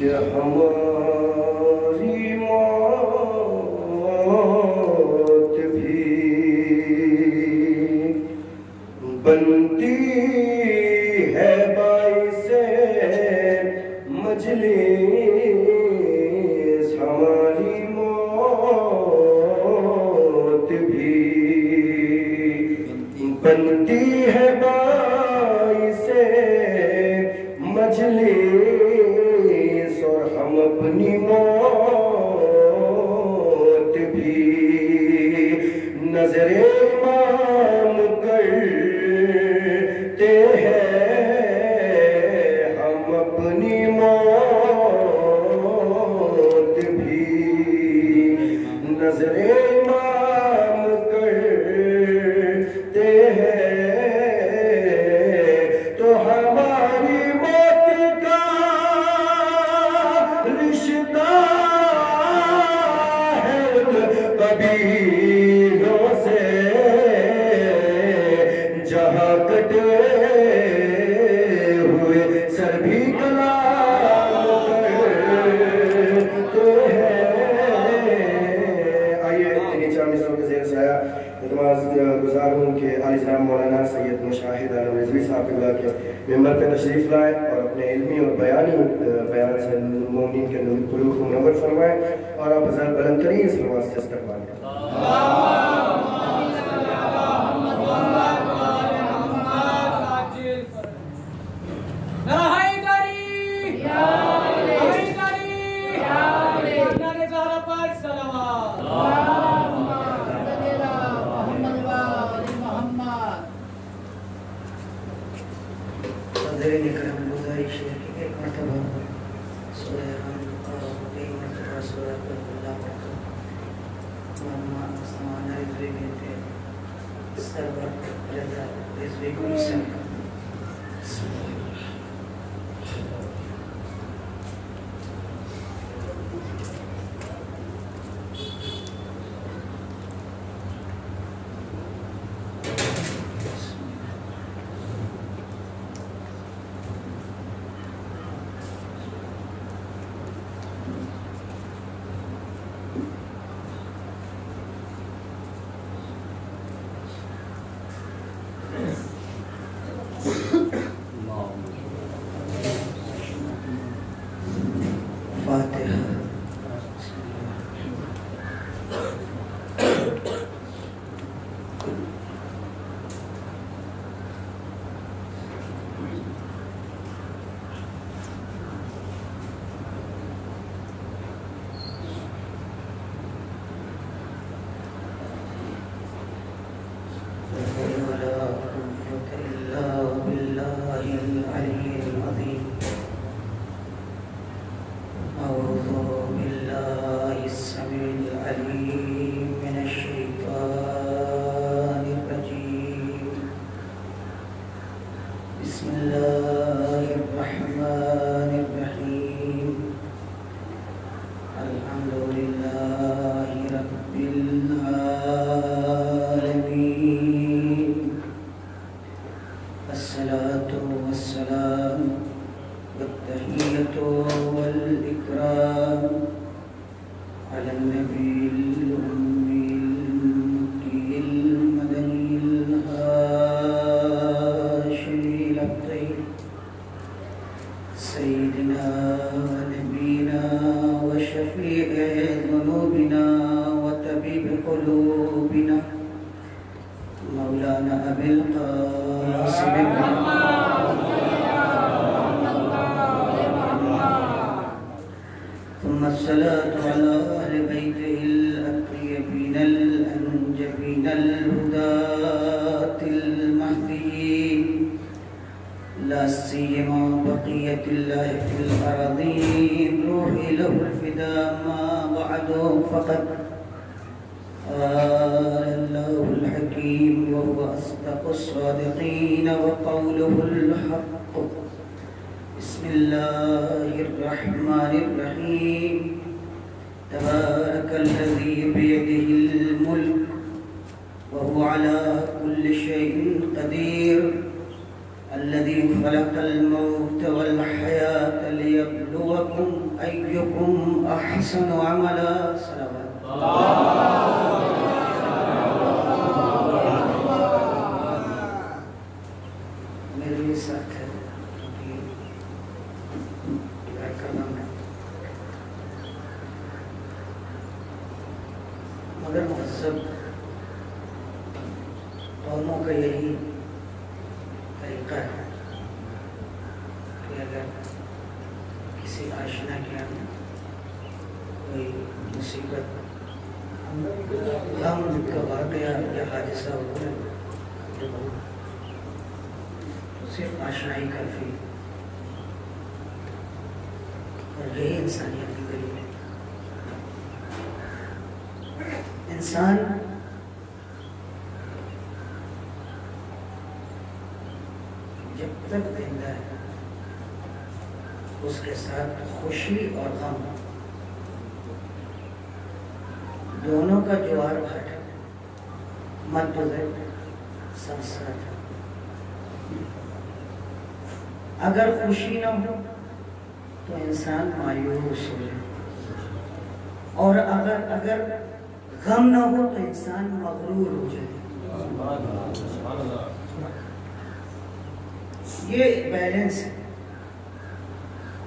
کہ ہماری موت بھی بنتی ہے باعث مجلس، ہماری موت بھی بنتی ہے باعث مجلس، اور ہم اپنی موت بھی نظر امام کرتے ہیں، ہم اپنی موت بھی نظر امام کرتے ہیں، تو ہماری موت کا رشتہ ہے قبیلوں سے، جہاں کٹے ہوئے سر بھی کلام کرتے ہیں۔ آئیے انہی چار مصروں کے زیر سایہ اعتماد گزار ہوں کہ عالی جناب مولانا سید مشاہد عالم رضوی صاحب قبلہ کے ممبر پہ تشریف لائے اور اپنے علمی اور بیانی بیان سے مومنین کے قلوب کو منور فرمائے، اور آپ حضرات بلند ترین صلوات سے استقبال کریں۔ ایک مرتبہ سورہ کئی مرتبہ سورہ پر اللہ پڑھا مولانا سامان رضوی کہتے سرور رضا رضوی کو اسم کا الذي خلق الموت والحياة ليبلوكم أيكم أحسن عملا صلوات میرے لیے سخت ہے کیونکہ گھر کا نام ہے، مگر مہذب قوموں کا یہی طریقہ ہے کہ اگر کسی آشنا کے یہاں کوئی مصیبت غم کا واقعہ یا حادثہ ہوا ہے تو صرف آشنائی کافی، اور یہی انسانیت کی دلیل ہے۔ انسان جب تک زندہ ہے اس کے ساتھ خوشی اور غم دونوں کا جوار بھاٹ مدد سنسات ہے۔ اگر خوشی نہ ہو تو انسان مایوس ہو جائے، اور اگر غم نہ ہو تو انسان مغرور ہو جائے۔ یہ بیلنس ہے،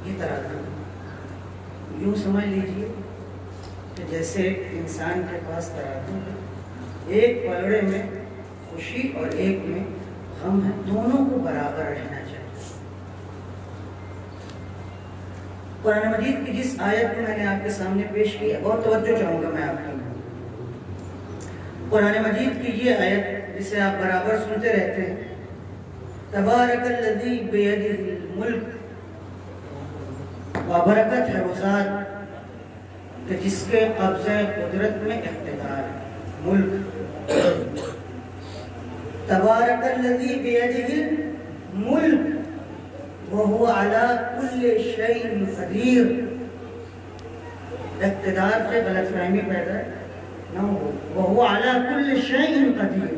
یہ ترازو۔ یوں سمجھ لیجیے کہ جیسے انسان کے پاس ترازو ہے، ایک پلڑے میں خوشی اور ایک میں غم ہے، دونوں کو برابر رہنا چاہیے۔ قرآن مجید کی جس آیت کو میں نے آپ کے سامنے پیش کی ہے، بہت توجہ چاہوں گا میں آپ کی۔ قرآن مجید کی یہ آیت جسے آپ برابر سنتے رہتے ہیں، تبارک الذی بیدہ الملک، وبرکت ہے وہ ذات کہ جس کے قبضہ قدرت میں اقتدار ہے، ملک۔ تبارک الذی بیدہ الملک وہو علی کل شیء قدیر۔ اقتدار سے غلط فہمی پیدا ہے نہ ہو، وہو علی کل شیء قدیر،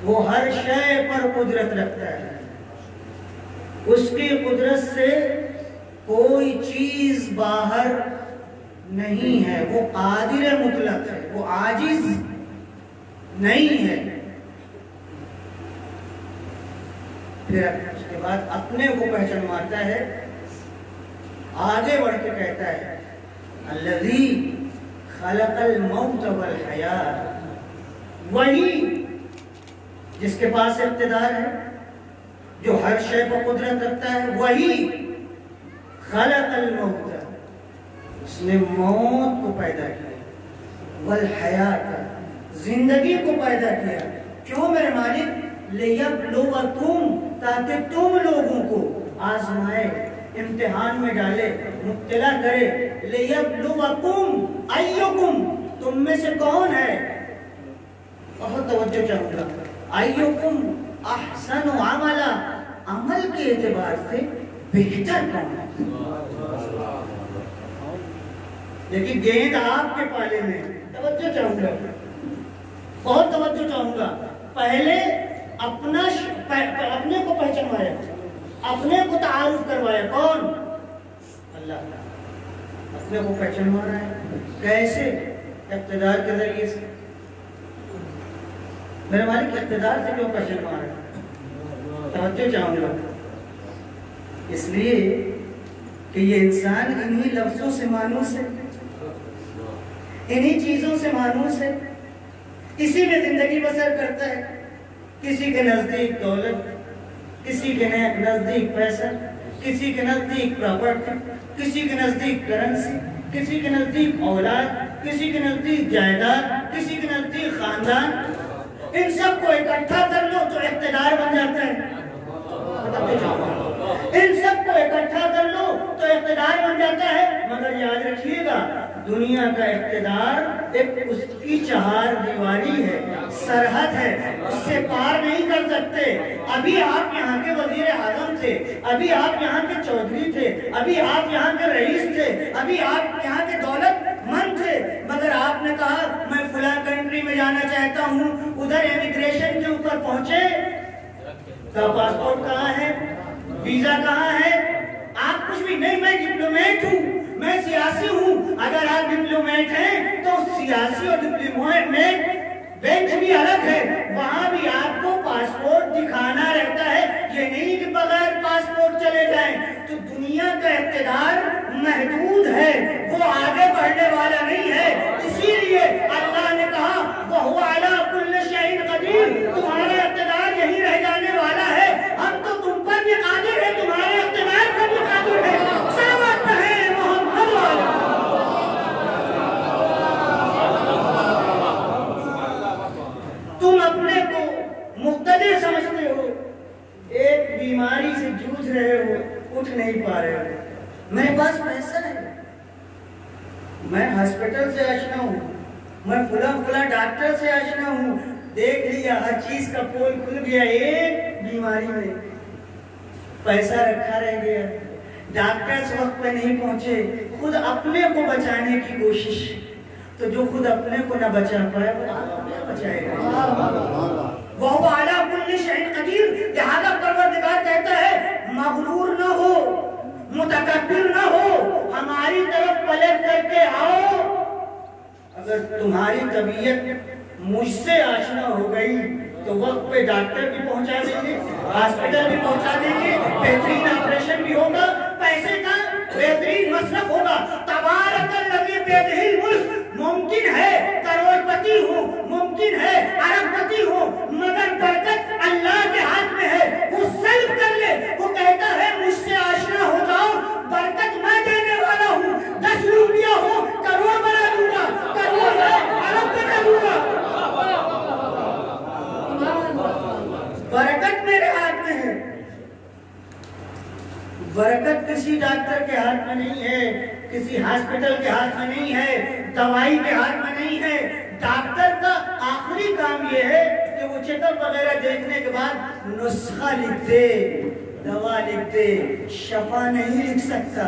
وہ ہر شے پر قدرت رکھتا ہے، اس کی قدرت سے کوئی چیز باہر نہیں ہے، وہ قادر مطلق ہے، وہ عاجز نہیں ہے۔ پھر اس کے بعد اپنے کو پہچان مارتا ہے، آگے بڑھ کے کہتا ہے الذی خلق الموت والحیات، وہی جس کے پاس اقتدار ہے، جو ہر شے پر قدرت رکھتا ہے، وہی خلق الموت، اس نے موت کو پیدا کیا، والحیات، زندگی کو پیدا کیا۔ کیوں میرے مالک؟ لیبلوکم، تاکہ تم لوگوں کو آزمائے، امتحان میں ڈالے، مبتلا کرے۔ لیبلوکم ایکم، تم میں سے کون ہے، بہت توجہ چاہوں گا، ایکم احسن عملا، عمل کے اعتبار سے بہتر کون ہے۔ لیکن گیند آپ کے پالے میں، توجہ چاہوں گا، بہت توجہ چاہوں گا۔ پہلے اپنے کو پہچانوایا، اپنے کو تعارف کروایا، کون؟ اللہ۔ اپنے کو پہچانوا رہا ہے، کیسے؟ اقتدار کے ذریعے سے۔ میرے مالک اقتدار سے کیوں پہچانوا رہا ہے؟ توجہ چاہوں گا، اس لیے کہ یہ انسان انہی لفظوں سے مانوس ہے، انہی چیزوں سے مانوس ہے، اسی میں زندگی بسر کرتا ہے۔ کسی کے نزدیک دولت، کسی کے نزدیک پیسہ، کسی کے نزدیک پراپرٹی، کسی کے نزدیک کرنسی، کسی کے نزدیک اولاد، کسی کے نزدیک جائیداد، کسی کے نزدیک خاندان۔ ان سب کو اکٹھا کر لو تو اقتدار بن جاتا ہے۔ ان سب کو اکٹھا کر لو تو اقتدار بن جاتا ہے، مگر یاد رکھیے گا دنیا کا اقتدار ایک اس کی چہار دیواری ہے، سرحد ہے، اس سے پار نہیں کر سکتے۔ ابھی آپ یہاں کے وزیر اعظم تھے، ابھی آپ یہاں کے چودھری تھے، ابھی آپ یہاں کے رئیس تھے، ابھی آپ یہاں کے دولت مند تھے، مگر آپ نے کہا میں فلاں کنٹری میں جانا چاہتا ہوں، ادھر امیگریشن کے اوپر پہنچے، کا پاسپورٹ کہاں ہے، ویزا کہاں ہے، آپ کو کچھ بھی نہیں، میں ڈپلومیٹ ہوں، میں سیاسی ہوں۔ اگر آپ ڈپلومیٹ ہیں تو سیاسی اور ڈپلومیٹ بینچ بھی الگ ہے، وہاں بھی آپ کو پاسپورٹ دکھانا رہتا ہے، یہ نہیں کہ بغیر پاسپورٹ چلے جائیں۔ تو دنیا کا اقتدار محدود ہے، وہ آگے بڑھنے والا نہیں ہے، اسی لیے اللہ نے کہا وَهُوَ عَلَىٰ كُلِّ شَيْءٍ قَدِيرٌ، تمہارا اقتدار یہی رہ جانے والا ہے، ہم تو تم پر بھی قادر ہیں، تمہارے اقتدار پر بھی قادر ہیں۔ صلوات ہے محمد والا۔ تم اپنے کو مقتدر سمجھتے ہو، ایک بیماری سے جوجھ رہے ہو، اٹھ نہیں پا رہے ہو، میرے پاس پیسہ ہے، میں ہسپتال سے آشنا ہوں، میں فلاں ڈاکٹر سے آشنا ہوں، دیکھ لیا ہر چیز کا پول کھل گیا، ایک بیماری میں پیسہ رکھا رہ گیا، ڈاکٹر اس وقت پہ نہیں پہنچے، خود اپنے کو بچانے کی کوشش، تو جو خود اپنے کو نہ بچا پائے وہ آپ کیا بچائے گا؟ وَهُوَ عَلَىٰ كُلِّ شَيْءٍ قَدِيرٌ، لہذا پروردگار کہتا ہے مغرور نہ ہو، متکبر نہ ہو، ہماری طرف پلٹ کر کے آؤ۔ اگر تمہاری طبیعت مجھ سے آشنا ہو گئی تو وقت پہ ڈاکٹر بھی پہنچا دیں گے، ہاسپٹل بھی پہنچا دیں گے، بہترین آپریشن بھی ہوگا، پیسے کا بہترین مسلک ہوگا۔ تبارک الذی بیدہ الملک، ممکن ہے کروڑ پتی ہوں، ممکن ہے ارب پتی ہوں، مگر برکت اللہ کے ہاتھ میں ہے، وہ سلب کر لے، وہ کہتا ہے مجھ سے آشنا ہو جاؤ، برکت میں دینے والا ہوں، 10 روپیہ ہو کروڑ بنا دوں گا، کروڑ ہے ارب بنا دوں گا، برکت میرے ہاتھ میں ہے۔ برکت کسی ڈاکٹر کے ہاتھ میں نہیں ہے، کسی ہاسپٹل کے ہاتھ میں نہیں ہے، دوائی کے ہاتھ میں نہیں ہے۔ ڈاکٹر کا آخری کام یہ ہے کہ وہ چیک اپ وغیرہ دیکھنے کے بعد نسخہ لکھ دے، دوا لکھ دے، شفا نہیں لکھ سکتا۔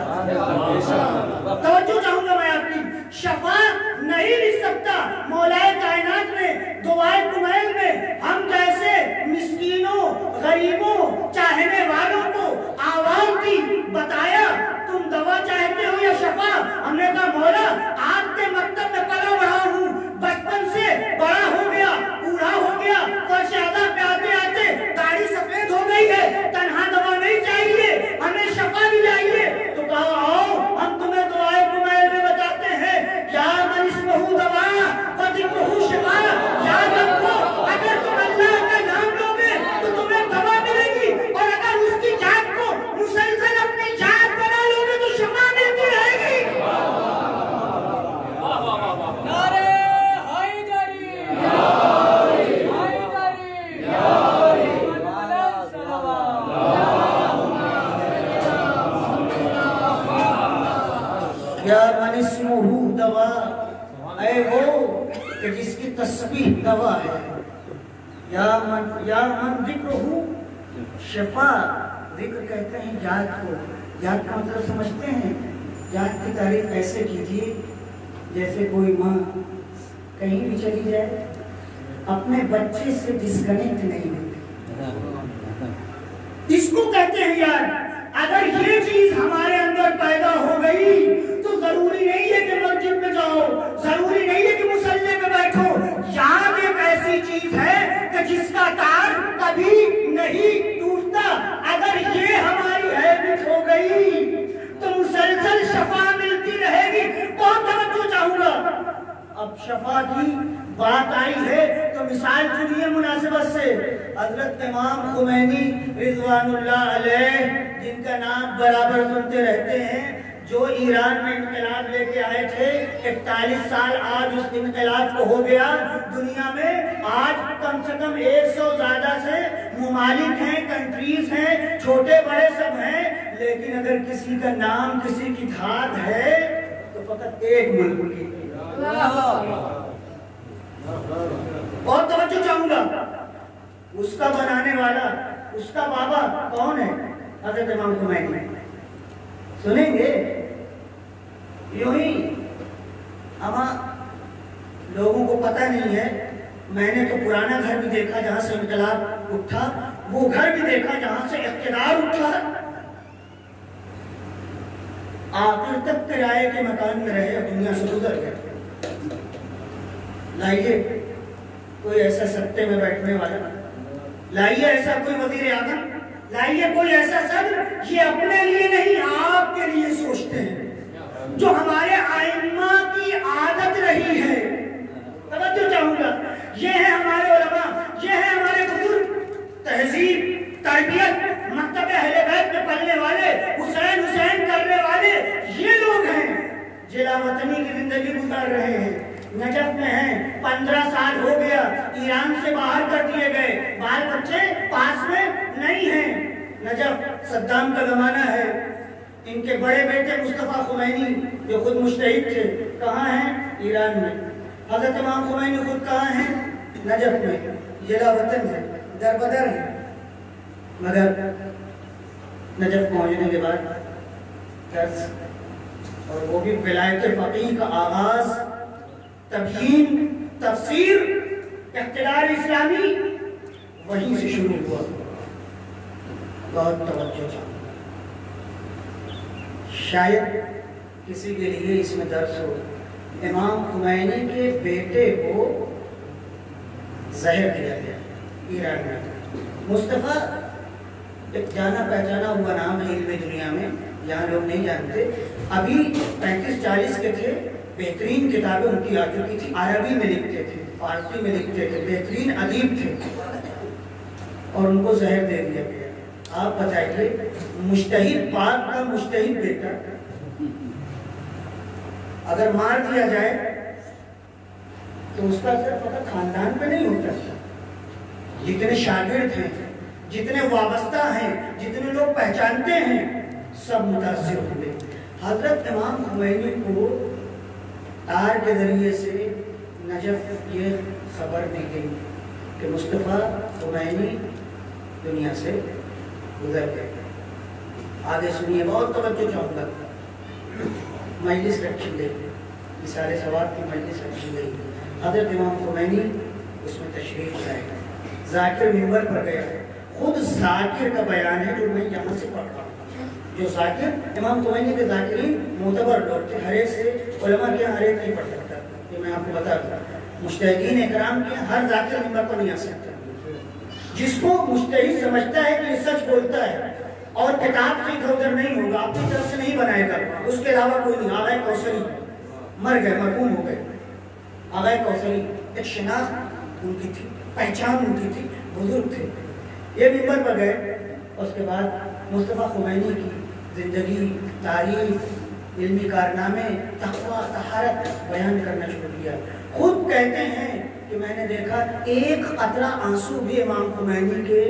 توجہ چاہوں گا میں آپ کی، شفا نہیں لکھ سکتا۔ مولا کائنات نے دعائے کمیل میں ہم جیسے مسکینوں، غریبوں، چاہنے والوں کو آواز دی، بتایا تم دوا چاہتے ہو یا شفا؟ ہم نے کہا مولا آپ کے مکتب میں پلا بڑھا ہوں، بچپن سے بڑا ہو گیا، بوڑھا ہو گیا، فرشادہ پہ آتے آتے داڑھی سفید ہو گئی ہے، تنہا دوا نہیں چاہیے، ہمیں شفا بھی چاہیے۔ تو کہا آؤ ہم تمہیں دعائے کمیل میں بتاتے ہیں، یا من اسمہ دوا و ذکرہ شفا، یاد رکھو اگر تم اللہ کا نام لوگے تو تمہیں دوا ملے گی، اور اگر اس کی یاد کو مسلسل اپنی یاد بنا لوگے تو شفا ملتی رہے گی۔ نعرہ حیدری، حیدری، محمد صلوات۔ یا من اسمہ دوا، اے وہ کہ جس کی تسبیح دوا ہے، یا من ذکرہ شفا، ذکر کہتے ہیں یاد کو، یاد کا مطلب سمجھتے ہیں؟ یاد کی تعریف ایسے کیجیے جیسے کوئی ماں کہیں بھی چلی جائے اپنے بچے سے ڈسکنیکٹ نہیں ہوتی، اس کو کہتے ہیں یاد۔ اگر یہ چیز ہمارے اندر پیدا ہو گئی تو ضروری نہیں ہے کہ مسجد میں جاؤ، ضروری نہیں ہے کہ مصلی میں بیٹھو، یاد ایک ایسی چیز ہے کہ جس کا تار کبھی نہیں ٹوٹتا۔ اگر یہ ہماری ہیبٹ ہو گئی تو مسلسل شفا ملتی رہے گی۔ بہت توجہ چاہوں گا، اب شفا کی بات آئی ہے تو مثال سنیے مناسبت سے۔ حضرت امام خمینی رضوان اللہ علیہ، جن کا نام برابر سنتے رہتے ہیں، جو ایران میں انقلاب لے کے آئے تھے، 41 سال آج اس انقلاب کو ہو گیا۔ دنیا میں آج کم سے کم 100 زیادہ سے ممالک ہیں، کنٹریز ہیں، چھوٹے بڑے سب ہیں، لیکن اگر کسی کا نام، کسی کی دھات ہے تو فقط ایک ملک کی۔ بہت توجہ چاہوں گا، اس کا بنانے والا، اس کا بابا کون ہے؟ حضرت امام خمینی۔ سنیں گے یوں ہی، اما لوگوں کو پتہ نہیں ہے، میں نے تو پرانا گھر بھی دیکھا جہاں سے انقلاب اٹھا، وہ گھر بھی دیکھا جہاں سے اقتدار اٹھا، آخر تک کرائے کے مکان میں رہے اور دنیا سے گزر گئے. لائیے کوئی ایسا سکتے میں بیٹھنے والا, لائیے ایسا کوئی وزیر اعظم, لائیے کوئی ایسا صدر, یہ اپنے لیے نہیں آپ کے لیے سوچتے ہیں, جو ہمارے ائمہ کی عادت رہی ہے. توجہ چاہوں گا, یہ ہے ہمارے علماء, یہ ہے ہمارے بزرگ, تہذیب, تربیت, مکتب اہل بیت میں پڑھنے والے, حسین کرنے والے, یہ لوگ ہیں جلا وطنی کی زندگی گزار رہے ہیں. نجف میں ہیں, 15 سال ہو گیا, ایران سے باہر کر دیے گئے, بال بچے پاس میں نہیں ہیں. نجف صدام کا زمانہ ہے. ان کے بڑے بیٹے مصطفیٰ خمینی جو خود مجتہد تھے, کہاں ہیں؟ ایران میں. حضرت امام خمینی خود کہاں ہیں؟ نجف میں. جلا وطن ہے, در بدر ہے. مگر نجف پہنچنے کے بعد درس, اور وہ بھی ولایت فقیہ کا آغاز, تبیین, تفسیر, اقتدار اسلامی وہیں سے شروع ہوا. بہت توجہ چاہوں, شاید کسی کے لیے اس میں درس ہو. امام خمینی کے بیٹے کو زہر دیا گیا ایران میں. مصطفیٰ ایک جانا پہچانا ہوا نام ہے علم دنیا میں, یہاں لوگ نہیں جانتے. ابھی 35-40 کے تھے, بہترین کتابیں ان کی آ چکی تھی, عربی میں لکھتے تھے, فارسی میں لکھتے تھے, بہترین ادیب تھے, اور ان کو زہر دے دیا گیا. آپ بتائیے, مجتہد پاک کا مجتہد بیٹا اگر مار دیا جائے تو اس کا اثر فقط خاندان پہ نہیں ہوتا, جتنے شاگرد ہیں, جتنے وابستہ ہیں, جتنے لوگ پہچانتے ہیں, سب متاثر ہوئے. حضرت امام خمینی کو تار کے ذریعے سے نجف یہ خبر دی گئی کہ مصطفیٰ خمینی دنیا سے گزر گئے. آگے سنیے, بہت توجہ چاہوں گا. مجلس رکھی گئی, مثال ثواب کی مجلس رکھی گئی. حضرت امام خمینی اس میں تشریف لائے, ذاکر منبر پر گیا. خود ذاکر کا بیان ہے جو میں یہاں سے پڑھ رہا ہوں. جو ذاکر, امام خمینی کے ذاکرین معتبر لوگ تھے, ہر ایک سے علماء کے ہر ایک نہیں پڑھ سکتا, یہ میں آپ کو بتا دوں. مجتہدین اکرام کے ہر ذاکر منبر پر نہیں آ سکتا. جس کو مجتہد سمجھتا ہے کہ یہ سچ بولتا ہے اور کتاب سے ادھر ادھر نہیں ہوگا, اپنی طرف سے نہیں بنائے گا, اس کے علاوہ کوئی نہیں. آغا کوثری مر گئے, مرحوم ہو گئے. آغا کوثری ایک شناخت ان کی تھی, پہچان ان کی تھی, بزرگ تھے. یہ منبر پر گئے, اس کے بعد مصطفیٰ خمینی کی زندگی, تاریخ, علمی کارنامے, تقویٰ, طہارت بیان کرنا شروع کیا. خود کہتے ہیں کہ میں نے دیکھا ایک قطرہ آنسو بھی امام خمینی کے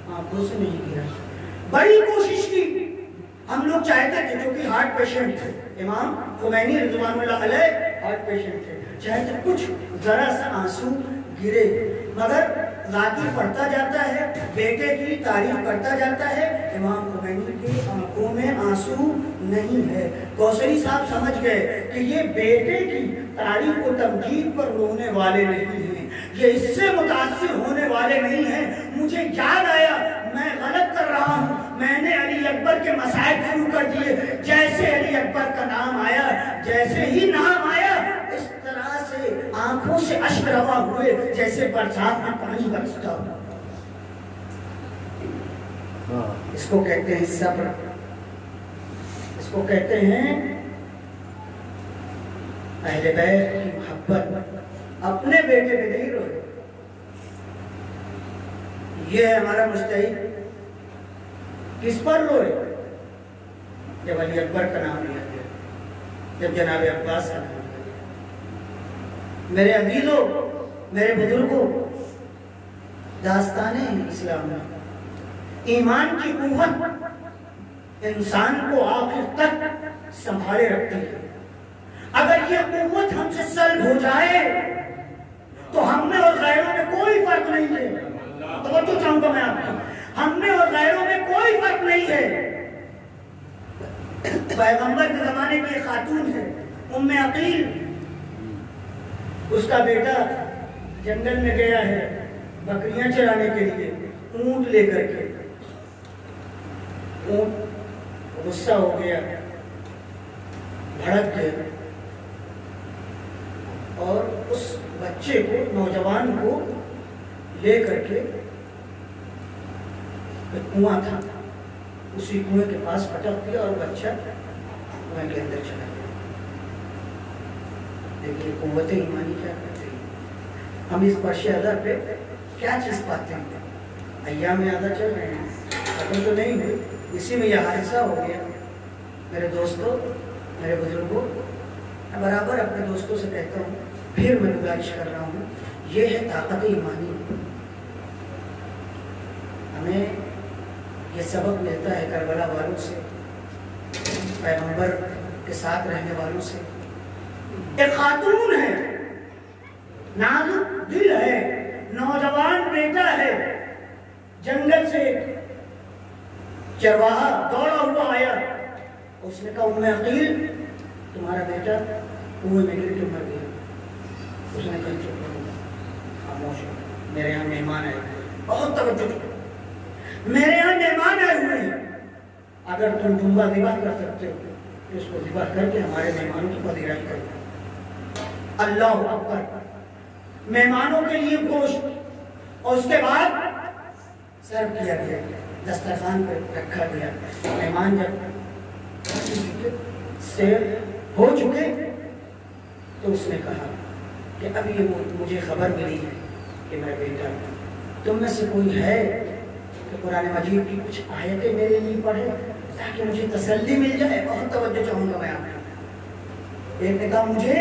آنکھوں سے نہیں گرا. بڑی کوشش کی. ہم لوگ چاہتے تھے, جو کہ ہارٹ پیشنٹ تھے, امام خمینی رضوان اللہ علیہ ہارٹ پیشنٹ تھے, چاہتے کچھ ذرا سا آنسو گرے, مگر ذاکر پڑھتا جاتا ہے, بیٹے کی تعریف کرتا جاتا ہے, امام خمینی کی آنکھوں میں آنسو نہیں ہے. کوثری صاحب سمجھ گئے کہ یہ بیٹے کی تعریف و تمجید پر رونے والے نہیں ہیں, یہ اس سے متاثر ہونے والے نہیں ہیں. مجھے یاد آیا میں غلط کر رہا ہوں, میں نے علی اکبر کے مسائل شروع کر دیے. جیسے علی اکبر کا نام آیا, جیسے ہی نام آیا, اس طرح سے آنکھوں سے اشک روا ہوئے جیسے برسات میں پانی برستا ہو. اس کو کہتے ہیں صبر, اس کو کہتے ہیں اہل بیت کی محبت. اپنے بیٹے پہ نہیں روئے. یہ ہے ہمارا مجتہد. کس پر روئے؟ جب علی اکبر کا نام لیا گیا, جب جناب عباس کا نام لیا گیا. میرے عزیزوں, میرے بزرگوں, داستانیں اسلام میں ایمان کی قوت انسان کو آخر تک سنبھالے رکھتی ہے. اگر یہ قوت ہم سے سلب ہو جائے تو ہم میں اور غیروں میں کوئی فرق نہیں ہے. توجہ چاہوں گا میں آپ کو, ہم میں اور غیروں میں کوئی فرق نہیں ہے. پیغمبر کے زمانے کی خاتون ہے ام عقیل, اس کا بیٹا جنگل میں گیا ہے بکریاں چرانے کے لیے, اونٹ لے کر کے. اونٹ غصہ ہو گیا, بھڑک گئے اور اس بچے کو، نوجوان کو لے کر کے ایک کنواں تھا، اسی کنویں کے پاس پٹک دیا اور بچہ کنویں کے اندر چلا گیا۔ دیکھیے قوت ایمانی کیا کرتے ہیں، ہم اس فرش اعلیٰ پہ کیا چیز پاتے ہیں؟ ایام اعلیٰ چل رہے ہیں، ختم تو نہیں ہوئے، اسی میں یہ حادثہ ہو گیا۔ میرے دوستوں، میرے بزرگوں، میں برابر اپنے دوستوں سے کہتا ہوں، پھر میں گزارش کر رہا ہوں، یہ ہے طاقت ایمانی۔ ہمیں یہ سبق ملتا ہے کربلا والوں سے، پیغمبر کے ساتھ رہنے والوں سے۔ ایک خاتون ہے، نازک دل ہے، نوجوان بیٹا ہے، جنگل سے چرواہا دوڑا ہوا آیا، اس نے کہا ام عقیل تمہارا بیٹا کنویں میں گر کے مر گیا۔ اس نے کہا چپ کرو، خاموش ہو، میرے یہاں مہمان آئے ہوئے، بہت توجہ کرو، میرے یہاں مہمان آئے ہوئے ہیں، اگر تم ڈمبا ذبح کر سکتے ہو تو اس کو ذبح کر کے ہمارے مہمانوں کی پذیرائی کرو۔ اللہ اکبر، مہمانوں کے لیے گوشت، اور اس کے بعد سرو کیا گیا، دسترخوان پہ رکھا گیا۔ مہمان جب سیر ہو چکے تو اس نے کہا کہ اب یہ مجھے خبر ملی ہے کہ میرا بیٹا، تم میں سے کوئی ہے کہ قرآن مجید کی کچھ آیتیں میرے لیے پڑھے تاکہ مجھے تسلی مل جائے؟ بہت توجہ چاہوں گا میں آپ کو۔ ایک نے کہا مجھے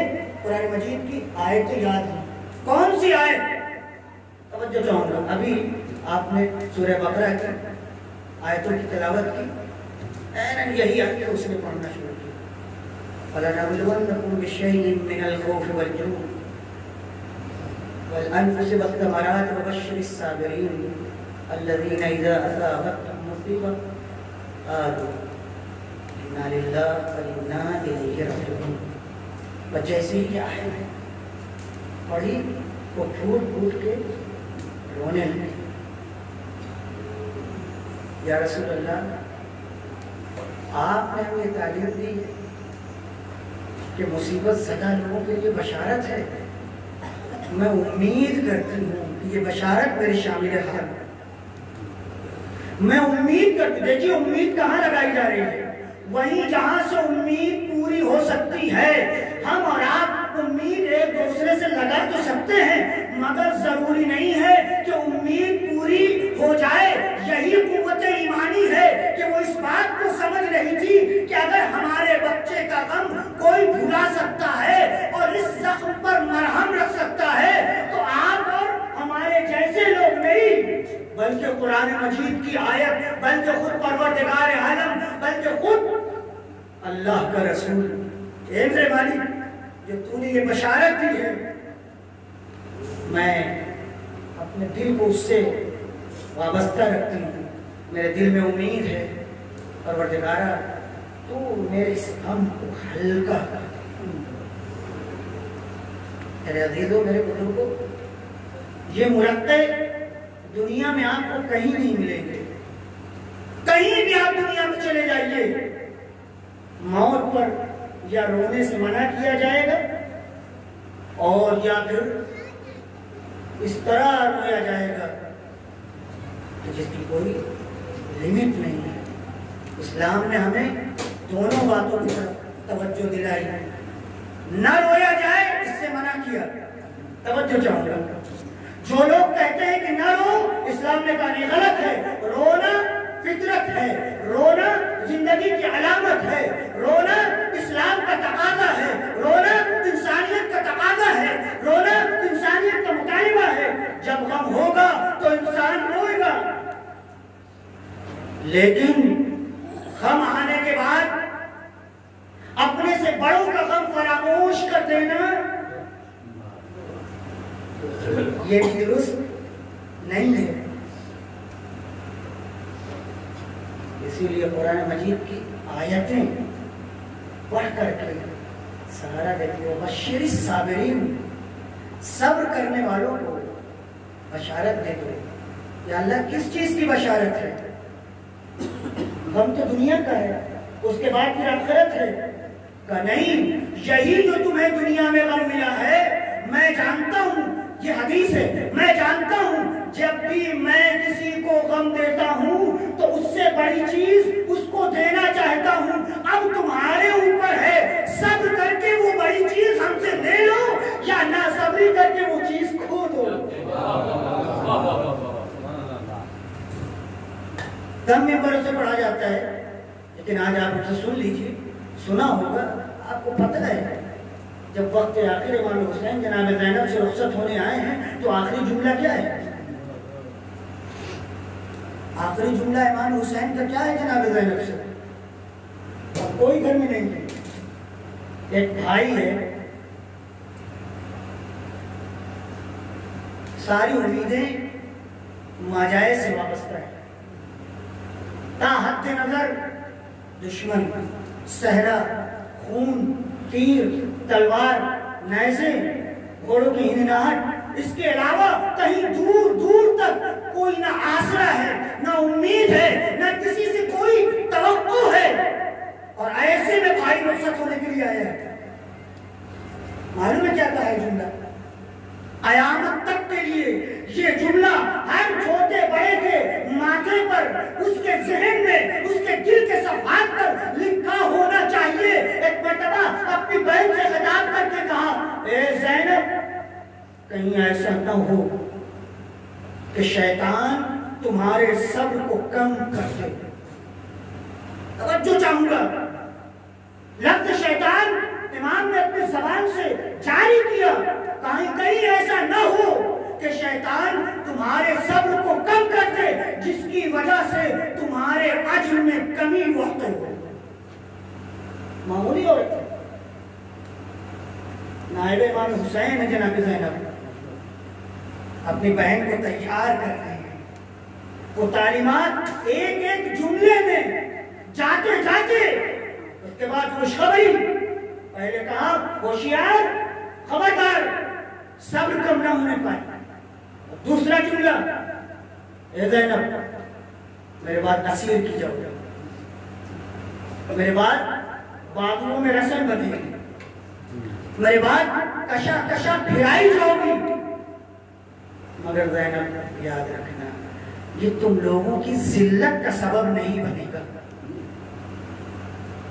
قرآن مجید کی آیتیں یاد ہیں۔ کون سی آیت؟ توجہ چاہوں گا۔ ابھی آپ نے سورہ بقرہ کی آیتوں کی تلاوت کی، یہی آیت اس نے پڑھنا شروع کی۔ فَلَنَبْلُوَنَّكُمْ بِشَيْءٍ مِّنَ الْخَوْفِ وَالْجُوعِ وَالْأَنفُسِ وَالثَّمَرَاتِ وَبَشِّرِ الصَّابِرِينَ الَّذِينَ إِذَا أَصَابَتْهُمْ مُصِيبَةٌ قَالُوا إِنَّا لِلَّهِ وَإِنَّا إِلَيْهِ رَاجِعُونَ۔ بس جیسے ہی آیت ہے پڑھی وہ پھوٹ پھوٹ کے رونے لگے۔ یا رسول اللہ، آپ نے ہمیں تعلیم دی ہے کہ مصیبت زدہ لوگوں کے لیے بشارت ہے، میں امید کرتی ہوں کہ یہ بشارت میری شامل ہے۔ میں امید کرتی ہوں، دیکھیے امید کہاں لگائی جا رہی ہے؟ وہیں جہاں سے امید پوری ہو سکتی ہے۔ ہم اور آپ امید ایک دوسرے سے لگا تو سکتے ہیں، مگر ضروری نہیں ہے کہ امید پوری ہو جائے۔ یہی قوت ایمانی ہے کہ وہ اس بات کو سمجھ رہی تھی کہ اگر ہمارے بچے کا غم کوئی بھلا سکتا ہے اور اس زخم پر مرہم رکھ سکتا ہے تو آپ اور ہمارے جیسے لوگ نہیں، بلکہ قرآن مجید کی آیت، بلکہ خود پروردگار عالم، بلکہ خود اللہ کا رسول، اے میرے مالک جو تو نے یہ بشارت دی ہے، میں اپنے دل کو اس سے وابستہ رکھتی ہوں۔ میرے دل میں امید ہے پروردگارہ تو میرے اس غم کو ہلکا کر۔ میرے عزیزوں، میرے بزرگوں، یہ مرقع دنیا میں آپ کو کہیں نہیں ملیں گے۔ کہیں بھی آپ دنیا میں چلے جائیے، موت پر یا رونے سے منع کیا جائے گا اور یا پھر اس طرح رویا جائے گا جس کی کوئی لمٹ نہیں ہے۔ اسلام نے ہمیں دونوں باتوں کی طرف توجہ دلائی، نہ رویا جائے اس سے منع کیا۔ توجہ چاہوں گا، جو لوگ کہتے ہیں کہ نہ رو، اسلام نے کہا نہیں، غلط ہے۔ رونا فطرت ہے، رونا زندگی کی علامت ہے، رونا اسلام کا تقاضا ہے، رونا انسانیت کا تقاضا ہے، رونا انسانیت کا مطالبہ ہے۔ جب غم ہوگا تو انسان روئے گا، لیکن غم آنے کے بعد اپنے سے بڑوں کا غم فراموش کر دینا یہ بھی درست نہیں ہے۔ اسی لیے قرآن مجید کی آیتیں پڑھ کر کے سہارا دیتی ہے۔ بشیر الصابرین، صبر کرنے والوں کو بشارت دے دو۔ یا اللہ کس چیز کی بشارت ہے؟ غم تو دنیا کا ہے، اس کے بعد پھر آخرت ہے۔ کہ نہیں، یہی جو تمہیں دنیا میں غم ملا ہے، میں جانتا ہوں، یہ حدیث ہے، میں جانتا ہوں جب بھی میں کسی کو غم دیتا ہوں تو اس سے بڑی چیز اس کو دینا چاہتا ہوں، اب تمہارے اوپر ہے صبر کر کے وہ بڑی چیز ہم سے لے لو یا نہ صبری کر کے وہ چیز کھو دو۔ کم ممبروں سے پڑھا جاتا ہے، لیکن آج آپ اسے سن لیجئے، سنا ہوگا، آپ کو پتہ ہے جب وقت آخر امام حسین جناب زینب سے رخصت ہونے آئے ہیں تو آخری جملہ کیا ہے؟ آخری جملہ امام حسین کا کیا ہے جناب زینب سے؟ اب کوئی گھر میں نہیں ہے، ایک بھائی ہے، ساری امیدیں ماجائے سے وابستہ ہے، تا حد نظر دشمن، صحرا، خون، تیر، تلوار، نیزے، گھوڑوں کی ہنہناہٹ، اس کے علاوہ کہیں دور دور تک کوئی نہ آسرا ہے، نہ امید ہے، نہ کسی سے کوئی توقع ہے، اور ایسے میں بھائی رخصت ہونے کے لیے آیا ہے۔ معلوم ہے کیا کہا ہے جملہ؟ قیامت تک کے لیے یہ جملہ ہر چھوٹے بڑے کے ماتھے پر، اس کے ذہن میں، اس کے دل کے صفحات پر لکھا ہونا چاہیے۔ ایک مرتبہ اپنی بہن سے خطاب کر کے کہا، اے زینب، کہیں ایسا نہ ہو کہ شیطان تمہارے صبر کو کم کر دے۔ توجہ چاہوں گا، لفظ شیطان امام نے اپنی زبان سے جاری کیا، کہیں ایسا نہ ہو کہ شیطان تمہارے صبر کو کم کر دے جس کی وجہ سے تمہارے اجر میں کمی وقت ہو۔ معمولی عورت ہے، نائب امام حسین ہے جناب زینب، اپنی بہن کو تیار کر رہے ہیں، وہ تعلیمات ایک ایک جملے میں جاتے جاتے، اس کے بعد خوشخبری، پہلے کہا ہوشیار، خبردار، صبر کم نہ ہونے پائے، دوسرا جملہ، اے زینب میرے بعد اسیر کی جاؤ گے، میرے بعد بادلوں میں رسل بنے گی، میرے بعد کشا کشا پھرائی جاؤ گی، مگر زینب یاد رکھنا یہ تم لوگوں کی ذلت کا سبب نہیں بنے گا۔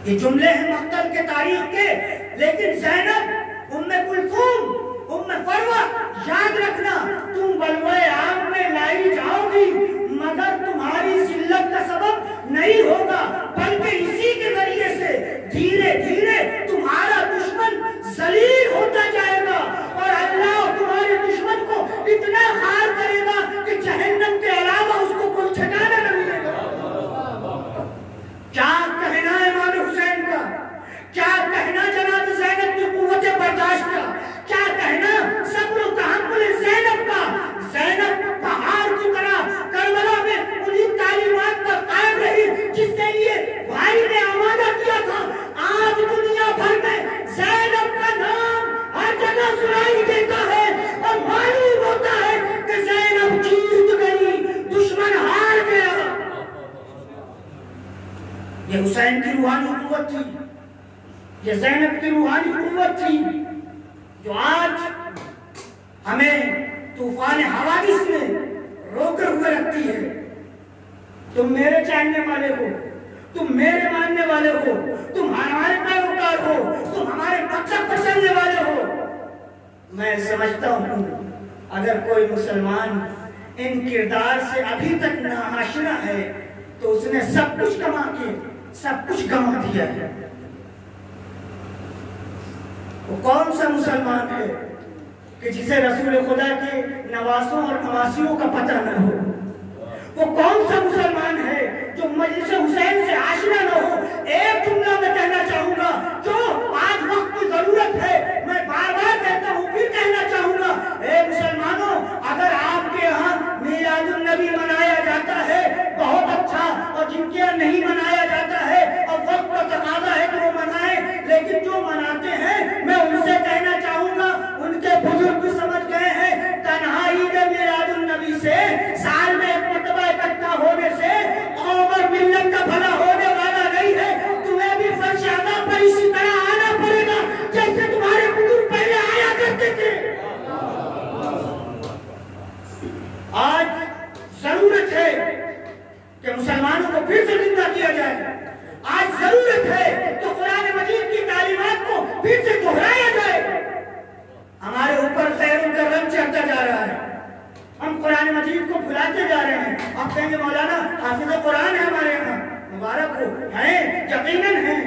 یہ جملے ہیں مقتل کے تاریخ کے، لیکن زینب، ام کلثوم، ام فروہ، یاد رکھنا تم بلوائے عام میں لائی جاؤ گی مگر تمہاری ذلت کا سبب نہیں ہوگا، بلکہ اسی کے ذریعے سے دھیرے دھیرے تمہارا دشمن ذلیل ہوتا جائے گا، اور اللہ تمہارے دشمن کو اتنا خار کرے گا کہ جہنم کے علاوہ اس کو کوئی ٹھکانہ نہ ملے گا۔ کیا کہنا ہے امام حسین کا، کیا کہنا جناب زینب کی قوت برداشت کا، کیا کہنا صبر و تحمل زینب کا۔ زینب پہاڑ کی طرح کربلا میں انہی تعلیمات پر قائم رہی جس کے لیے بھائی نے آمادہ کیا تھا۔ آج دنیا بھر میں زینب کا نام ہر جگہ سنائی دیتا ہے اور معلوم ہوتا ہے کہ زینب جیت گئی، دشمن ہار گیا۔ یہ حسین کی روحانی قوت تھی، یہ زینب کی روحانی قوت تھی جو آج ہمیں طوفان حوادث میں روکے ہوئے رکھتی ہے۔ تم میرے چاہنے والے ہو، تم میرے ماننے والے ہو، تم ہمارے پیروکار ہو، تم ہمارے مقصد پر چلنے والے ہو۔ میں سمجھتا ہوں اگر کوئی مسلمان ان کردار سے ابھی تک ناآشنا ہے تو اس نے سب کچھ کما کے سب کچھ گنوا دیا ہے۔ وہ کون سا مسلمان ہے کہ جسے رسول خدا کے نواسوں اور نواسیوں کا پتہ نہ ہو؟ وہ کون سا مسلمان ہے جو مجلس حسین سے آشنا نہ ہو؟ ایک جملہ میں کہنا چاہوں گا جو آج وقت کی ضرورت ہے، میں بار بار کہتا ہوں، پھر کہنا چاہوں گا، اے مسلمانوں، اگر آپ کے یہاں میلاد النبی منایا جاتا ہے بہت اچھا، اور جن کے یہاں نہیں منایا جاتا ہے اور وقت کا تقاضا ہے کہ وہ منائیں، لیکن جو مناتے ہیں میں ان سے کہنا چاہوں گا، ان کے بزرگ بھی سمجھ گئے ہیں تنہا عید میلاد النبی سے، سال میں ایک مرتبہ اکٹھا ہونے سے قوم اور ملت کا بھلا ہونے والا نہیں ہے۔ تمہیں بھی فرش ادا پر اسی طرح آنا بناتے جا رہے ہیں. آپ کہیں گے مولانا حافظ قرآن ہے ہمارے یہاں، مبارک ہو، ہیں یقیناً ہیں،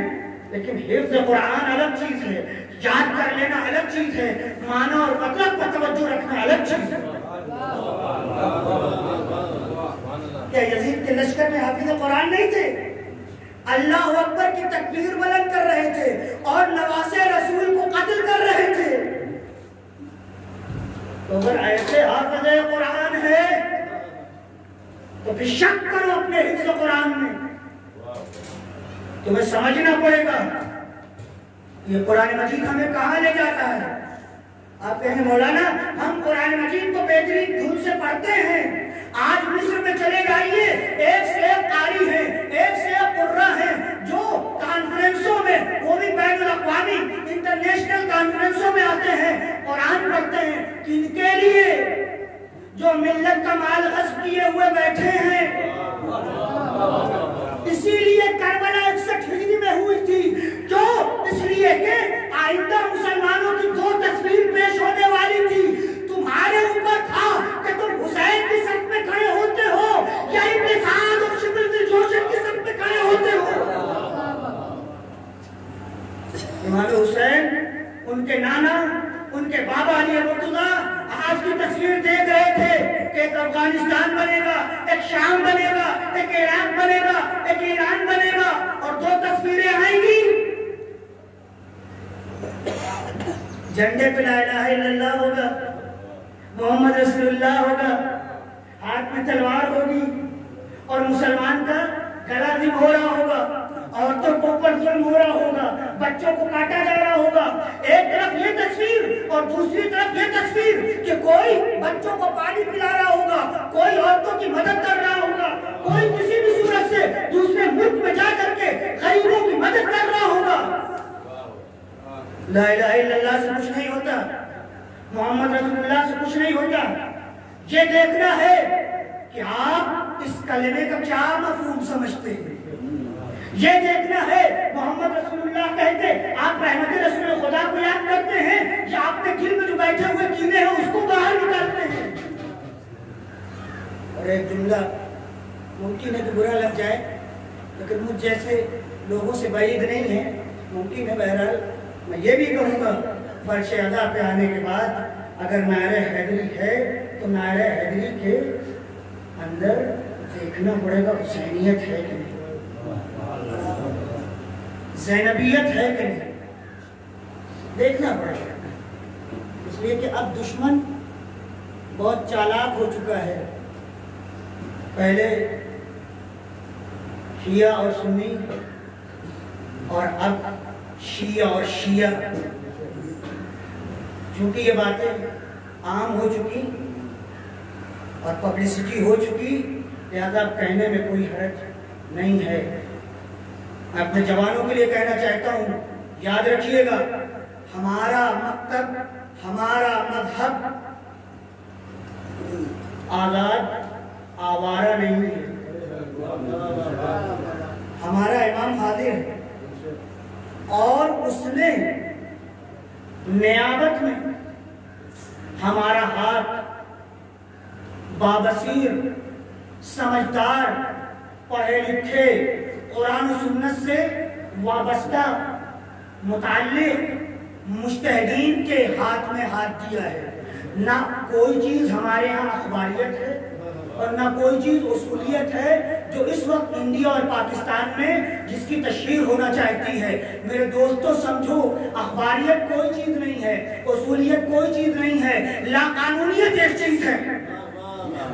لیکن حفظ قرآن الگ چیز ہے، یاد کر لینا الگ چیز ہے، معنی اور مطلب پر توجہ رکھنا الگ چیز ہے. کیا یزید کے لشکر میں حافظ قرآن نہیں تھے؟ اللہ اکبر کی تکبیر بلند کر رہے تھے اور نواسے رسول کو قتل کر رہے تھے. تو اگر ایسے حافظ قرآن ہے تو پھر شک کرو اپنے حفظ قرآن میں. تمہیں سمجھنا پڑے گا یہ قرآن مجید ہمیں کہاں لے جاتا ہے. آپ کہیں مولانا ہم قرآن مجید کو بہترین دھن سے پڑھتے ہیں. آج مصر میں چلے جائیے، ایک سے ایک قاری ہیں، ایک سے ایک قرہ ہیں جو کانفرنسوں میں، وہ بھی بین الاقوامی انٹرنیشنل کانفرنسوں میں آتے ہیں، قرآن پڑھتے ہیں. کن کے لیے؟ جو ملت کا مال غصب کیے ہوئے بیٹھے ہیں. اسی لیے کربلا 61 ہجری میں ہوئی تھی، جو اس لیے کہ آئندہ مسلمانوں کی 2 تصویر پیش ہونے والی تھی. تمہارے اوپر تھا کہ تم حسین کی صف میں کھڑے ہوتے ہو یا ابن سعد اور شبل بن جوشن کی صف میں کھڑے ہوتے ہو. امام حسین، ان کے نانا، ان کے بابا علی مرتضیٰ آج کی تصویر دیکھ رہے تھے کہ ایک افغانستان بنے گا، ایک شام بنے گا، ایک عراق بنے گا، ایک ایران بنے گا، اور 2 تصویریں آئیں گی. جھنڈے پہ لا الہ الا اللہ ہوگا، محمد رسول اللہ ہوگا، ہاتھ میں تلوار ہوگی، اور مسلمان کا گلا دب ہو رہا ہوگا، عورتوں کو اوپر ظلم ہو رہا ہوگا، بچوں کو کاٹا جا رہا ہوگا. ایک طرف یہ تصویر اور دوسری طرف یہ تصویر کہ کوئی بچوں کو پانی پلا رہا ہوگا، کوئی عورتوں کی مدد کر رہا ہوگا، کوئی کسی بھی صورت سے دوسرے ملک میں جا کر کے غریبوں کی مدد کر رہا ہوگا. لا الہ الا اللہ سے کچھ نہیں ہوتا، محمد رسول اللہ سے کچھ نہیں ہوتا. یہ دیکھنا ہے کہ آپ اس کلمے کا کیا مفہوم سمجھتے ہیں. یہ دیکھنا ہے محمد رسول اللہ کہتے آپ رحمت رسول خدا کو یاد کرتے ہیں یا آپ کے دل میں جو بیٹھے ہوئے کینے ہیں اس کو باہر نکالتے ہیں. اور ایک جملہ ممکن ہے کہ برا لگ جائے، لیکن مجھ جیسے لوگوں سے بعید نہیں ہے، ممکن ہے. بہرحال میں یہ بھی کہوں گا فرش ادا پہ آنے کے بعد اگر نعرہ حیدری ہے تو نعرہ حیدری کے اندر دیکھنا پڑے گا حسینیت ہے کہ نہیں، زینبیت ہے کہ نہیں، دیکھنا پڑے گا. اس لیے کہ اب دشمن بہت چالاک ہو چکا ہے. پہلے شیعہ اور سنی، اور اب شیعہ اور شیعہ. چونکہ یہ باتیں عام ہو چکی اور پبلسٹی ہو چکی، لہذا اب کہنے میں کوئی حرج نہیں ہے. میں اپنے جوانوں کے لیے کہنا چاہتا ہوں، یاد رکھیے گا ہمارا مکتب، ہمارا مذہب آزاد آوارہ نہیں ہے. ہمارا امام حاضر ہے اور اس نے نیابت میں ہمارا ہاتھ بابصیر، سمجھدار، پڑھے لکھے، قرآن و سنت سے وابستہ متعلق مجتہدین کے ہاتھ میں ہاتھ دیا ہے. نہ کوئی چیز ہمارے ہاں اخباریت ہے اور نہ کوئی چیز اصولیت ہے جو اس وقت انڈیا اور پاکستان میں جس کی تشہیر ہونا چاہتی ہے. میرے دوستو سمجھو، اخباریت کوئی چیز نہیں ہے، اصولیت کوئی چیز نہیں ہے، لا قانونیت ایک چیز ہے،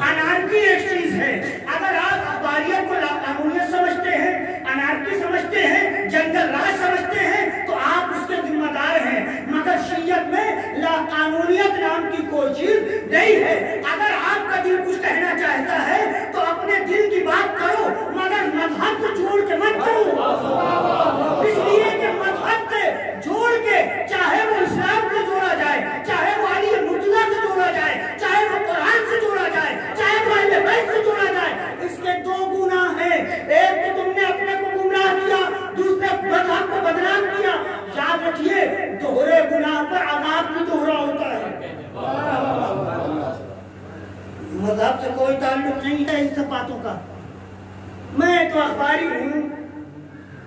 انارکی ایک چیز ہے. اگر آپ اخباریت کو لا قانونیت سمجھتے ہیں، انارکی سمجھتے ہیں، جنگل راج سمجھتے ہیں تو آپ اس کے ذمہ دار ہیں. مگر شریعت میں لا قانونیت نام کی کوئی چیز نہیں ہے. اگر آپ کا دل کچھ کہنا چاہتا ہے تو اپنے دل کی بات کرو، مگر مذہب کو جوڑ کے مت کرو. اس لیے کہ مذہب سے جوڑ کے، چاہے وہ اسلام سے جوڑا جائے، چاہے وہ علی مرتضیٰ سے جوڑا جائے، چاہے وہ قرآن سے جوڑا جائے، چاہے وہ اہل بیت سے جوڑا جائے، اس کے 2 گناہ ہیں. ایک تو تم نے اپنے کو گمراہ کیا، دوسرے مذہب کو بدنام کیا. یاد رکھیے دوہرے گناہ پر عذاب بھی دوہرا ہوتا ہے. آپ سے کوئی تعلق نہیں ہے ان سب باتوں کا. میں تو اخباری ہوں.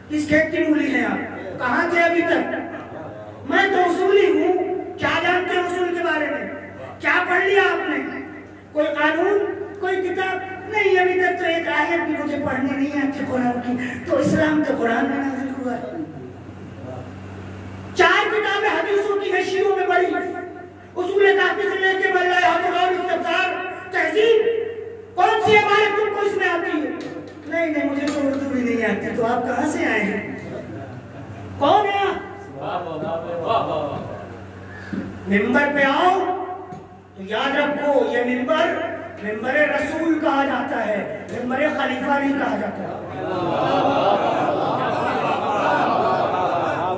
کس کھیت کی مولی ہیں آپ؟ کہاں تھے ابھی تک؟ میں تو اصولی ہوں. کیا جانتے ہیں اصول کے بارے میں؟ کیا پڑھ لیا آپ نے؟ کوئی قانون، کوئی کتاب نہیں. ابھی تک تو ایک آیت بھی مجھے پڑھنے نہیں آتی قرآن کی. تو اسلام تو قرآن میں نازل ہوا ہے. 4 کتابیں حدیثوں کی ہیں شیعوں میں بڑی. اصول کافی سے لے کے بلائے غور استفسار تہذیب. کون سی عبارت تم کو اس میں آتی ہے؟ نہیں مجھے تو اردو بھی نہیں آتی. تو آپ کہاں سے آئے ہیں؟ کون ہے آپ؟ ممبر پہ آؤ تو یاد رکھو یہ ممبر رسول کہا جاتا ہے. ممبر خلیفہ نہیں کہا جاتا.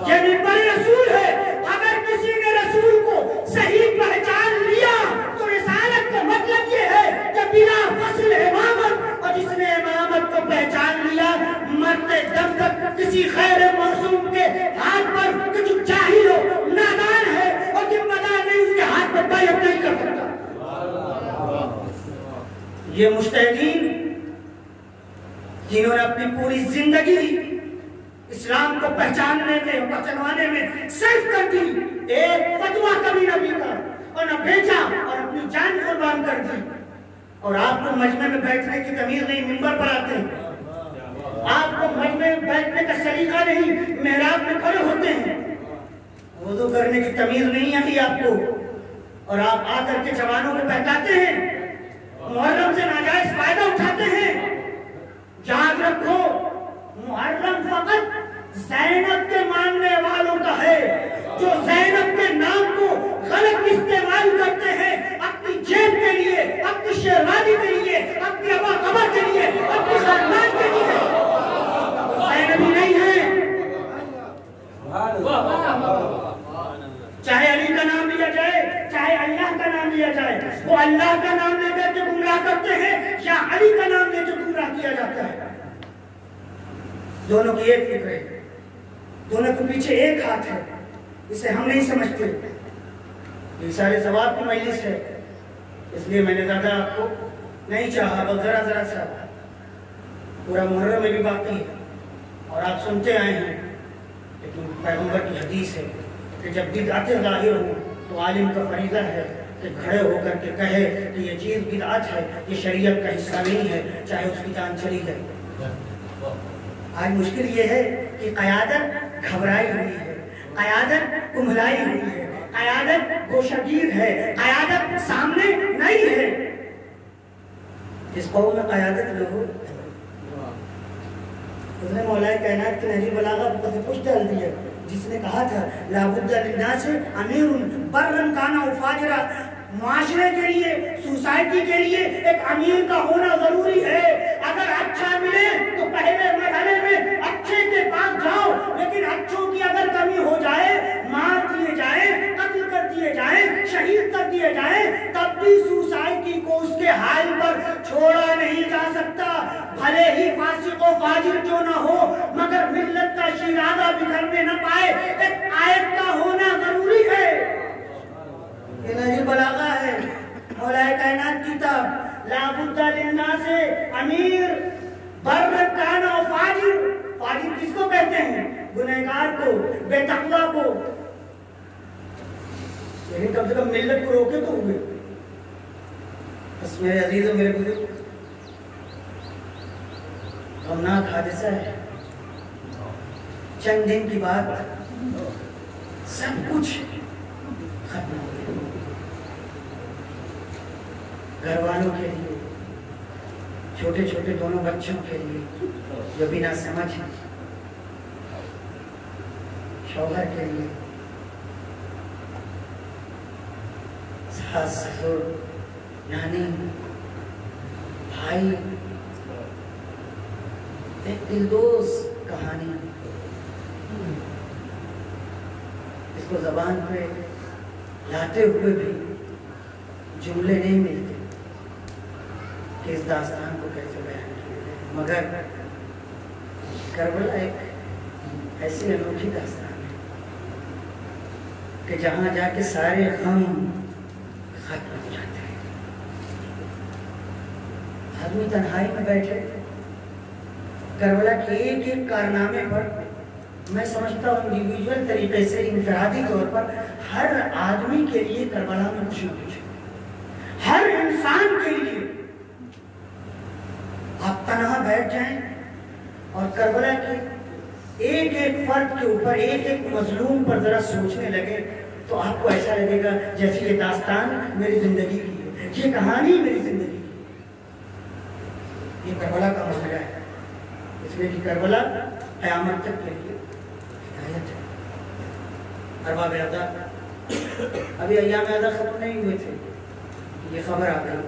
یہ ممبر رسول ہے. اگر کسی نے رسول کو صحیح پہچان لیا تو رسالت کا مطلب یہ ہے کہ بلا فصل امامت. اور جس نے امامت کو پہچان لیا مرتے دم تک کسی غیر معصوم کے ہاتھ پر کہ جو جاہل ہو، نادان ہے اور ذمہ دار نہیں، اس کے ہاتھ پر بیعت نہیں کر سکتا. یہ مجتہدین جنہوں نے اپنی پوری زندگی اسلام کو پہچاننے میں، پہچانوانے میں صرف کر دی، ایک فتویٰ کبھی نہ بھیجا اور نہ بھیجا اور اپنی جان قربان کر دی. اور آپ کو مجمع میں بیٹھنے کی تمیز نہیں، منبر پر آتے ہیں. آپ کو مجمع میں بیٹھنے کا سلیقہ نہیں، محراب میں کھڑے ہوتے ہیں. وضو کرنے کی تمیز نہیں آتی آپ کو، اور آپ آ کر کے جوانوں کو بہکاتے ہیں، محرم سے ناجائز فائدہ اٹھاتے ہیں. یاد رکھو محرم فقط زینب کے ماننے والوں کا ہے. جو زینب کے نام کو غلط استعمال کرتے ہیں اپنی جیب کے لیے، اپنی شیروانی کے لیے، اپنی ابا قبر کے لیے، اپنی خاندان کے لیے، زینبی نہیں ہے. چاہے علی کا نام لیا جائے، چاہے اللہ کا نام لیا جائے، وہ اللہ کا نام لے کر کے گمراہ کرتے ہیں یا علی کا نام لے کے گمراہ کیا جاتا ہے. دونوں کی ایک فکر ہے، دونوں کے پیچھے ایک ہاتھ ہے. اسے ہم نہیں سمجھتے. یہ سارے ثواب کی مجلس ہے، اس لیے میں نے زیادہ آپ کو نہیں چاہا، بس ذرا سا. پورا محرم میں بھی باقی ہے اور آپ سنتے آئے ہیں. لیکن پیغمبر کی حدیث ہے کہ جب بدعتیں ظاہر ہوں تو عالم کا فریضہ ہے کہ کھڑے ہو کر کے کہے کہ یہ چیز بدعت ہے، یہ شریعت کا حصہ نہیں ہے، چاہے اس کی جان چلی جائے. آج مشکل یہ ہے کہ قیادت گھبرائی ہوئی ہے، قیادت کمھلائی ہوئی ہے، قیادت گوشگیر ہے، قیادت سامنے نہیں ہے. اس قوم میں قیادت لوگوں اس نے مولا کائنات کی نہج البلاغہ پر پوچھ ڈال دیا، جس نے کہا تھا لا بد للناس امیر برا کان او فاجرا. معاشرے کے لیے، سوسائٹی کے لیے ایک امیر کا ہونا ضروری ہے. اگر اچھا ملے تو پہلے مرحلے میں اچھے کے پاس جاؤ، لیکن اچھوں کی اگر کمی ہو جائے، مار دیے جائیں، قتل کر دیے جائیں، شہید کر دیے جائیں، تب بھی سوسائٹی کو اس کے حال پر چھوڑا نہیں جا سکتا. بھلے ہی فاسق و فاجر کیوں نہ ہو، مگر ملت کا شیرازہ بکھرنے نہ پائے. ایک آیت کا ہونا ضروری ہے. یہ نہج البلاغہ ہے، مولا کائنات کی کتاب. لا بد للناس امیر بر کان او فاجر. فاجر کس کو کہتے ہیں؟ گنہگار کو، بے تقوی کو. لیکن کم سے کم ملت کو روکے تو ہوئے. بس میرے عزیز و میرے بزرگ، غمناک حادثہ ہے. چند دن کی بات سب کچھ ختم ہو گیا. گھر والوں کے لیے، چھوٹے چھوٹے دونوں بچوں کے لیے جو بنا سمجھ ہیں، شوہر کے لیے، ساس سسر، نانی، بھائی. ایک دلدوز کہانی، اس کو زبان پہ لاتے ہوئے بھی جملے نہیں ملتے کہ اس داستان کو کیسے بیان کیا جائے. مگر کربلا ایک ایسی انوکھی داستان ہے کہ جہاں جا کے سارے غم ختم ہو جاتے ہیں. آدمی تنہائی میں بیٹھے کربلا کے ایک ایک کارنامے پر میں سمجھتا ہوں انڈیویجول طریقے سے انفرادی طور پر ہر آدمی کے لیے کربلا میں کچھ نہ کچھ، ہر انسان کے لیے۔ آپ تنہا بیٹھ جائیں اور کربلا کے ایک ایک فرد کے اوپر، ایک ایک مظلوم پر ذرا سوچنے لگے تو آپ کو ایسا لگے گا جیسے یہ داستان میری زندگی کی ہے، یہ کہانی میری زندگی کی ہے۔ یہ کربلا کا معاملہ ہے، اس لیے کہ کربلا قیامت تک کے لیے ہدایت ہے۔ ارباب اعداد ابھی ایام اعداد ختم نہیں ہوئے تھے، یہ خبر آ گئی،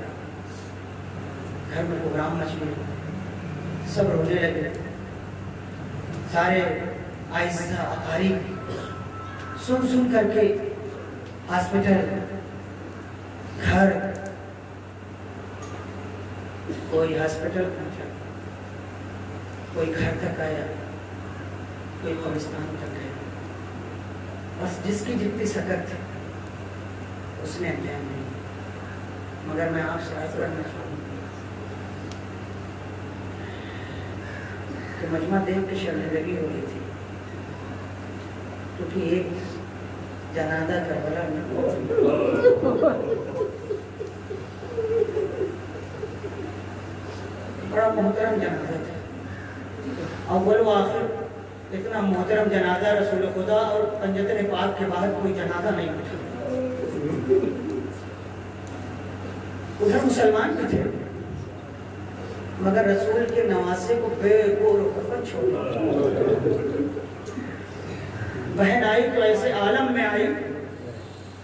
گھر میں پروگرام مچ گئے، سب رونے لگے، سارے آہستہ اقارب سن کر کے ہاسپٹل، گھر، کوئی ہاسپٹل پہنچا، کوئی گھر تک آیا، کوئی قبرستان تک گیا، بس جس کی جتنی سکت تھی اس نے انجام نہیں۔ مگر میں آپ سے عرض کرنا چاہوں گا کہ مجمع دیکھ کے شرمندگی ہو رہی تھی، کیونکہ ایک جنازہ کربلا میں بڑا محترم جنازہ تھا، اول و آخر اتنا محترم جنازہ رسول خدا اور پنجتن پاک کے بعد کوئی جنازہ نہیں اٹھا۔ ادھر مسلمان بھی تھے مگر رسول کے نواسے کو بے گور و کفن چھوڑا۔ بہن آئی تو ایسے عالم میں آئی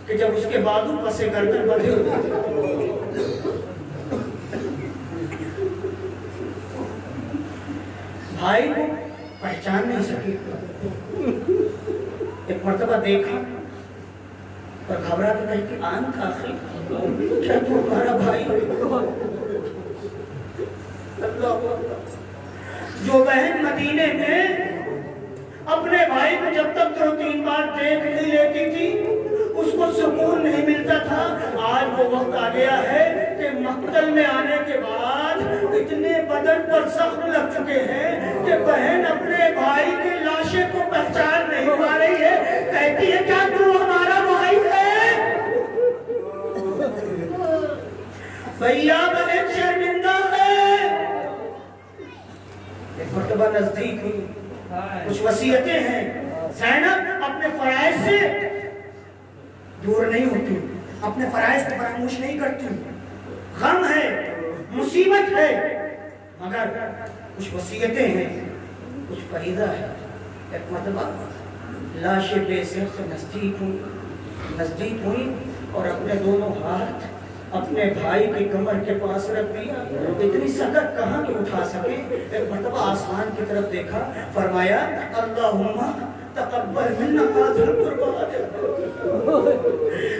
کہ جب اس کے بازو پسے گردن بندھے ہوتے تھے۔ بھائی کو پہچان نہیں سکی، ایک مرتبہ دیکھا اور گھبرا کے کہی کہ آنکھ آخری کیا تمہارا بھائی؟ جو بہن مدینے میں اپنے بھائی کو جب تک 2-3 بار دیکھ نہیں لیتی تھی اس کو سکون نہیں ملتا تھا، آج وہ وقت آ گیا ہے کہ مقتل میں آنے کے بعد اتنے بدن پر زخم لگ چکے ہیں کہ بہن اپنے بھائی کے لاشے کو پہچان نہیں پا رہی ہے، کہتی ہے کیا تو ہمارا بھائی ہے؟ بھیا بہن شرمندہ ہے۔ ایک مرتبہ نزدیک ہوئی، کچھ وصیتیں ہیں، زینب اپنے فرائض سے دور نہیں ہوتی، اپنے فرائض کو فراموش نہیں کرتی، غم ہے، مصیبت ہے، مگر کچھ وصیتیں ہیں، کچھ فریضہ ہے۔ ایک مرتبہ لاش بے سر سے نزدیک ہوئی اور اپنے دونوں ہاتھ اپنے بھائی کی کمر کے پاس رکھ دیا، اتنی سکت کہاں کہ اٹھا سکے۔ ایک مرتبہ آسمان کی طرف دیکھا، فرمایا اللہم تقبل منا هذا القربان۔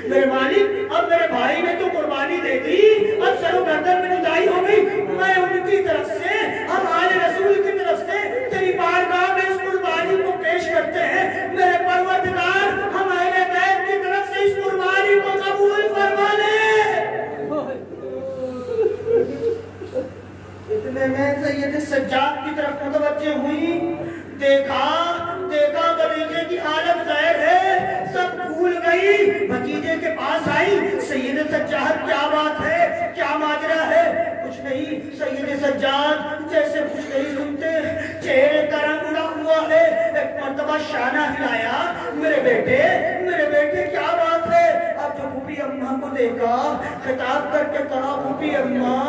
میرے مالک اب میرے بھائی نے تو قربانی دے دی، اب سر و گردن میں جدائی ہو گئی، میں ان کی طرف سے، ہم آل رسول کی طرف سے تیری بارگاہ میں اس قربانی کو پیش کرتے ہیں۔ میرے پروردگار ہم اہل بیت کی طرف سے اس قربانی کو قبول فرما لے۔ اتنے میں سید سجاد کی طرف متوجہ ہوئی، دیکھا بھتیجے کی حالت غیر ہے، سب بھول گئی، بھتیجے کے پاس آئی، سید سجاد کیا بات ہے، کیا ماجرا ہے؟ کچھ نہیں۔ سید سجاد جیسے کچھ نہیں سنتے، چہرے کا رنگ اڑا ہوا ہے۔ ایک مرتبہ شانہ ہلایا، میرے بیٹے کیا بات ہے؟ اب جو پھوپھی اماں کو دیکھا، خطاب کر کے کہا پھوپھی اماں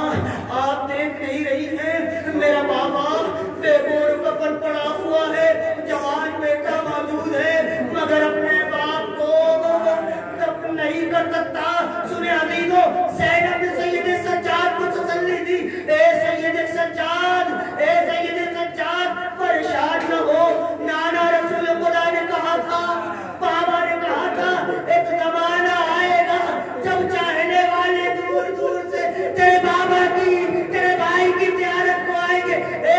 آپ دیکھ نہیں رہی ہیں، میرا بابا بے گور کفن پڑا ہوا ہے، جوان بیٹا موجود ہے، مگر اپنے باپ کو دفن نہیں کر سکتا۔ سنے عزیزو، زینب نے سید سجاد کو تسلی دی، اے سید سجاد پریشان نہ ہو، نانا رسول خدا نے کہا تھا، بابا نے کہا تھا، ایک زمانہ آئے گا جب چاہنے والے دور دور سے تیرے بابا کی، تیرے بھائی کی زیارت کو آئیں گے۔ اے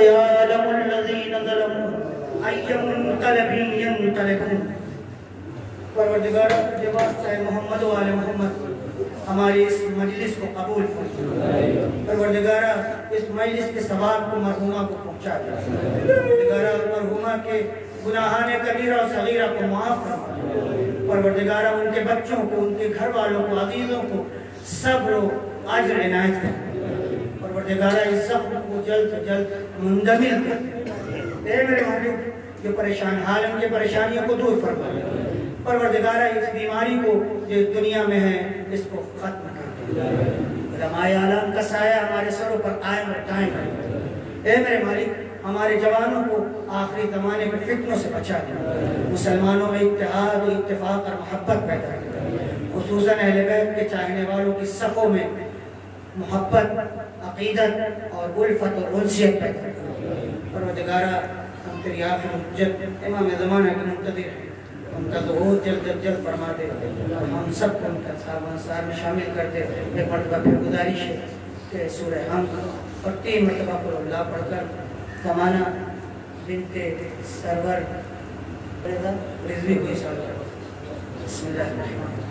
فسيعلم الذين ظلموا أي منقلب ينقلبون. پروردگار کے واسطے محمد و آل محمد ہماری اس مجلس کو قبول فرمائے. پروردگار اس مجلس کے ثواب کو مرحومہ کو پہنچا دے. پروردگار مرحومہ کے گناہان کبیرہ و صغیرہ کو معاف فرما. پروردگار ان کے بچوں کو، ان کے گھر والوں کو، عزیزوں کو صبر و اجر عنایت کر. پروردگار اس زخم کو جلد سے جلد مندمل کر. اے میرے مالک جو پریشان حال ان کے پریشانیوں کو دور فرما. پروردگارہ اس بیماری کو جو دنیا میں ہے اس کو ختم کر دے. علماء عالم کا سایہ ہمارے سروں پر قائم اور دائم کر. اے میرے مالک ہمارے جوانوں کو آخری زمانے میں فتنوں سے بچا دے. مسلمانوں میں اتحاد و اتفاق اور محبت پیدا کر. خصوصاً اہل بیت کے چاہنے والوں کی صفوں میں محبت، عقیدت اور الفت اور انسیت پیدا کر. پروردگارہ ہم تیری آخر حجت امام زمانہ کے منتظر ہیں. ان کا ظہور جلد جلد فرما دے اور ہم سب کو ان کا صحابہ انصار میں شامل کر دے. ایک مرتبہ پھر گزارش ہے کہ سورہ حمد اور 3 مرتبہ قل اللہ پڑھ کر زمانہ بنت سرور رضوی کو اشارہ کرو. بسم اللہ الرحمن الرحیم.